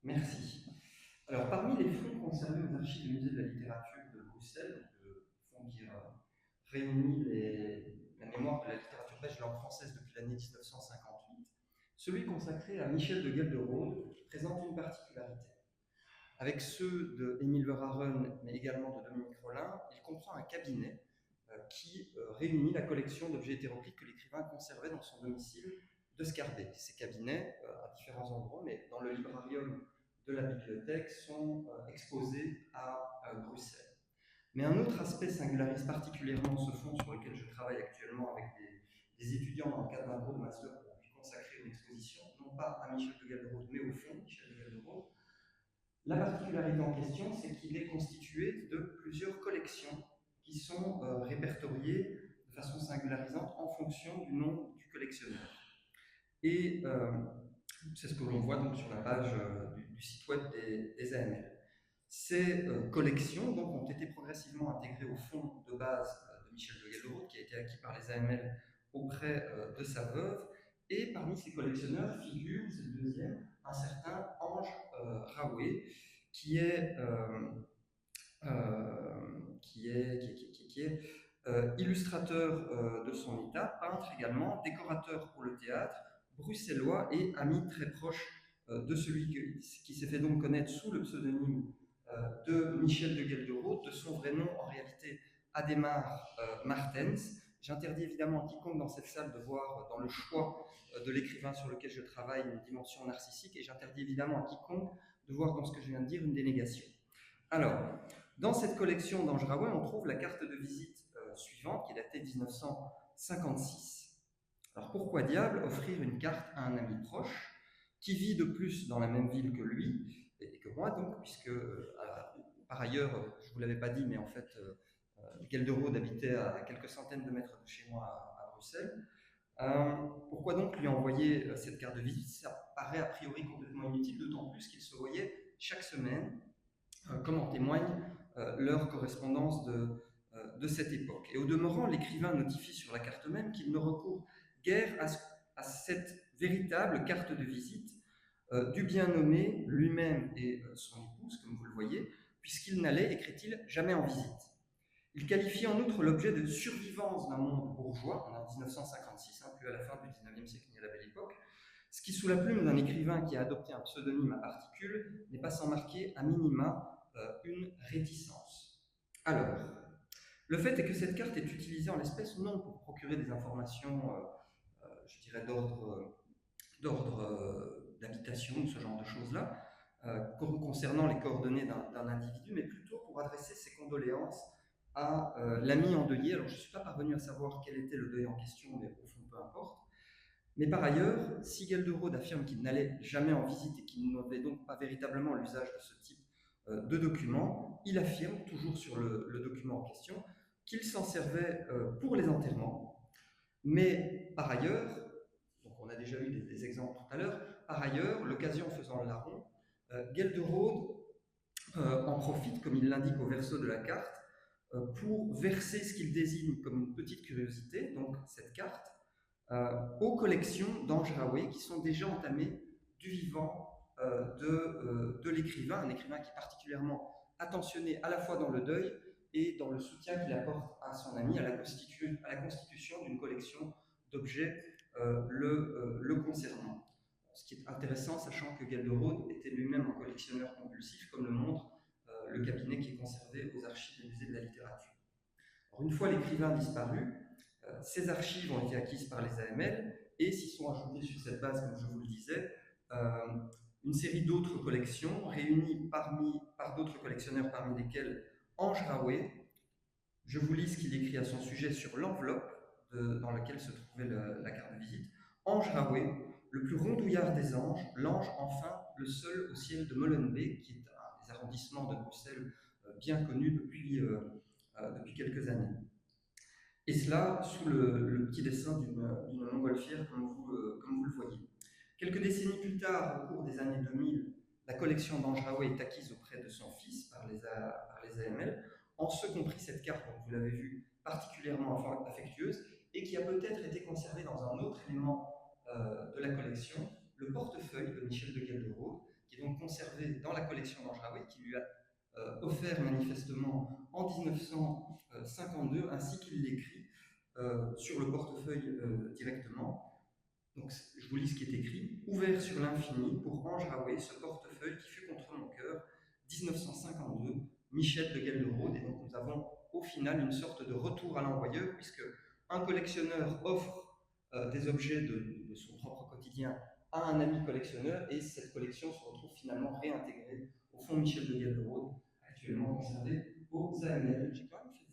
Merci. Alors, parmi les fonds conservés aux archives du Musée de la littérature de Bruxelles, donc le fonds qui réunit la mémoire de la littérature belge langue française depuis l'année 1958, celui consacré à Michel de Gelderode présente une particularité. Avec ceux de Émile Verhaeren, mais également de Dominique Rollin, il comprend un cabinet qui réunit la collection d'objets hétéroclites que l'écrivain conservait dans son domicile de Scarbeck. Ces cabinets, à différents endroits, mais dans le librarium de la bibliothèque, sont exposés à Bruxelles. Mais un autre aspect singularise particulièrement ce fonds sur lequel je travaille actuellement avec des étudiants dans le cadre d'un groupe master pour lui consacrer une exposition, non pas à Michel de Gelderode, mais au fond, Michel de Gelderode. La particularité en question, c'est qu'il est constitué de plusieurs collections qui sont répertoriées de façon singularisante en fonction du nom du collectionneur. Et c'est ce que l'on voit donc sur la page du site web des AML. Ces collections donc, ont été progressivement intégrées au fonds de base de Michel de Gelderode, qui a été acquis par les AML auprès de sa veuve. Et parmi ces collectionneurs figure, c'est le deuxième, un certain Ange Raoué, qui est illustrateur de son état, peintre également, décorateur pour le théâtre, bruxellois et ami très proche de celui qui s'est fait donc connaître sous le pseudonyme de Michel de Gelderode, de son vrai nom en réalité Adhémar Martens. J'interdis évidemment à quiconque dans cette salle de voir dans le choix de l'écrivain sur lequel je travaille une dimension narcissique, et j'interdis évidemment à quiconque de voir dans ce que je viens de dire une dénégation. Alors, dans cette collection d'Ange Raoué, on trouve la carte de visite suivante, qui est datée de 1956. Alors, pourquoi diable offrir une carte à un ami proche qui vit de plus dans la même ville que lui, et que moi donc, puisque par ailleurs, je ne vous l'avais pas dit, mais en fait, Gelderode habitait à quelques centaines de mètres de chez moi à Bruxelles. Pourquoi donc lui envoyer cette carte de visite? Ça paraît a priori complètement inutile, d'autant plus qu'ils se voyaient chaque semaine, comme en témoigne leur correspondance de cette époque. Et au demeurant, l'écrivain notifie sur la carte même qu'il ne recourt guère à cette véritable carte de visite du bien nommé lui-même et son épouse, comme vous le voyez, puisqu'il n'allait, écrit-il, jamais en visite. Il qualifie en outre l'objet de survivance d'un monde bourgeois, en 1956, plus à la fin du 19e siècle ni à la belle époque, ce qui, sous la plume d'un écrivain qui a adopté un pseudonyme à particules, n'est pas sans marquer à minima une réticence. Alors, le fait est que cette carte est utilisée en l'espèce non pour procurer des informations, je dirais, d'ordre d'habitation, ce genre de choses-là, concernant les coordonnées d'un individu, mais plutôt pour adresser ses condoléances à l'ami endeuillé. Alors, je ne suis pas parvenu à savoir quel était le deuil en question, mais au fond, peu importe. Mais par ailleurs, si Gelderode affirme qu'il n'allait jamais en visite et qu'il n'avait donc pas véritablement l'usage de ce type de document, il affirme, toujours sur le document en question, qu'il s'en servait pour les enterrements. Mais par ailleurs, donc on a déjà eu des exemples tout à l'heure, par ailleurs, l'occasion faisant le larron, Gelderode en profite, comme il l'indique au verso de la carte, pour verser ce qu'il désigne comme une petite curiosité, donc cette carte, aux collections d'Ange Raoué qui sont déjà entamées du vivant de l'écrivain, un écrivain qui est particulièrement attentionné à la fois dans le deuil et dans le soutien qu'il apporte à son ami, à la constitution d'une collection d'objets le concernant. Ce qui est intéressant, sachant que Gelderode était lui-même un collectionneur compulsif, comme le montre le cabinet qui est conservé aux archives du musée de la littérature. Alors, une fois l'écrivain disparu, ces archives ont été acquises par les AML et s'y sont ajoutées sur cette base, comme je vous le disais, une série d'autres collections réunies par d'autres collectionneurs, parmi lesquels Ange Raoué. Je vous lis ce qu'il écrit à son sujet sur l'enveloppe dans laquelle se trouvait la carte de visite. Ange Raoué, le plus rondouillard des anges, l'ange enfin le seul au ciel de Molenbeek, qui est un des arrondissements de Bruxelles bien connu depuis quelques années. Et cela sous le petit dessin d'une montgolfière, comme vous le voyez. Quelques décennies plus tard, au cours des années 2000, la collection d'Ange Raoué est acquise auprès de son fils par les AML, en ce compris cette carte, donc vous l'avez vu, particulièrement affectueuse, et qui a peut-être été conservée dans un autre élément de la collection, le portefeuille de Michel de Gelderode, qui est donc conservé dans la collection d'Angeraway, qui lui a offert manifestement en 1952, ainsi qu'il l'écrit sur le portefeuille directement. Donc, je vous lis ce qui est écrit. Ouvert sur l'infini pour Angeraway, ce portefeuille qui fut contre mon cœur, 1952, Michel de Gelderode. Et donc, nous avons au final une sorte de retour à l'envoyeur, puisque un collectionneur offre des objets de son propre quotidien à un ami collectionneur, et cette collection se retrouve finalement réintégrée au fonds Michel de Gelderode, actuellement conservé aux AML. J'ai quand même fait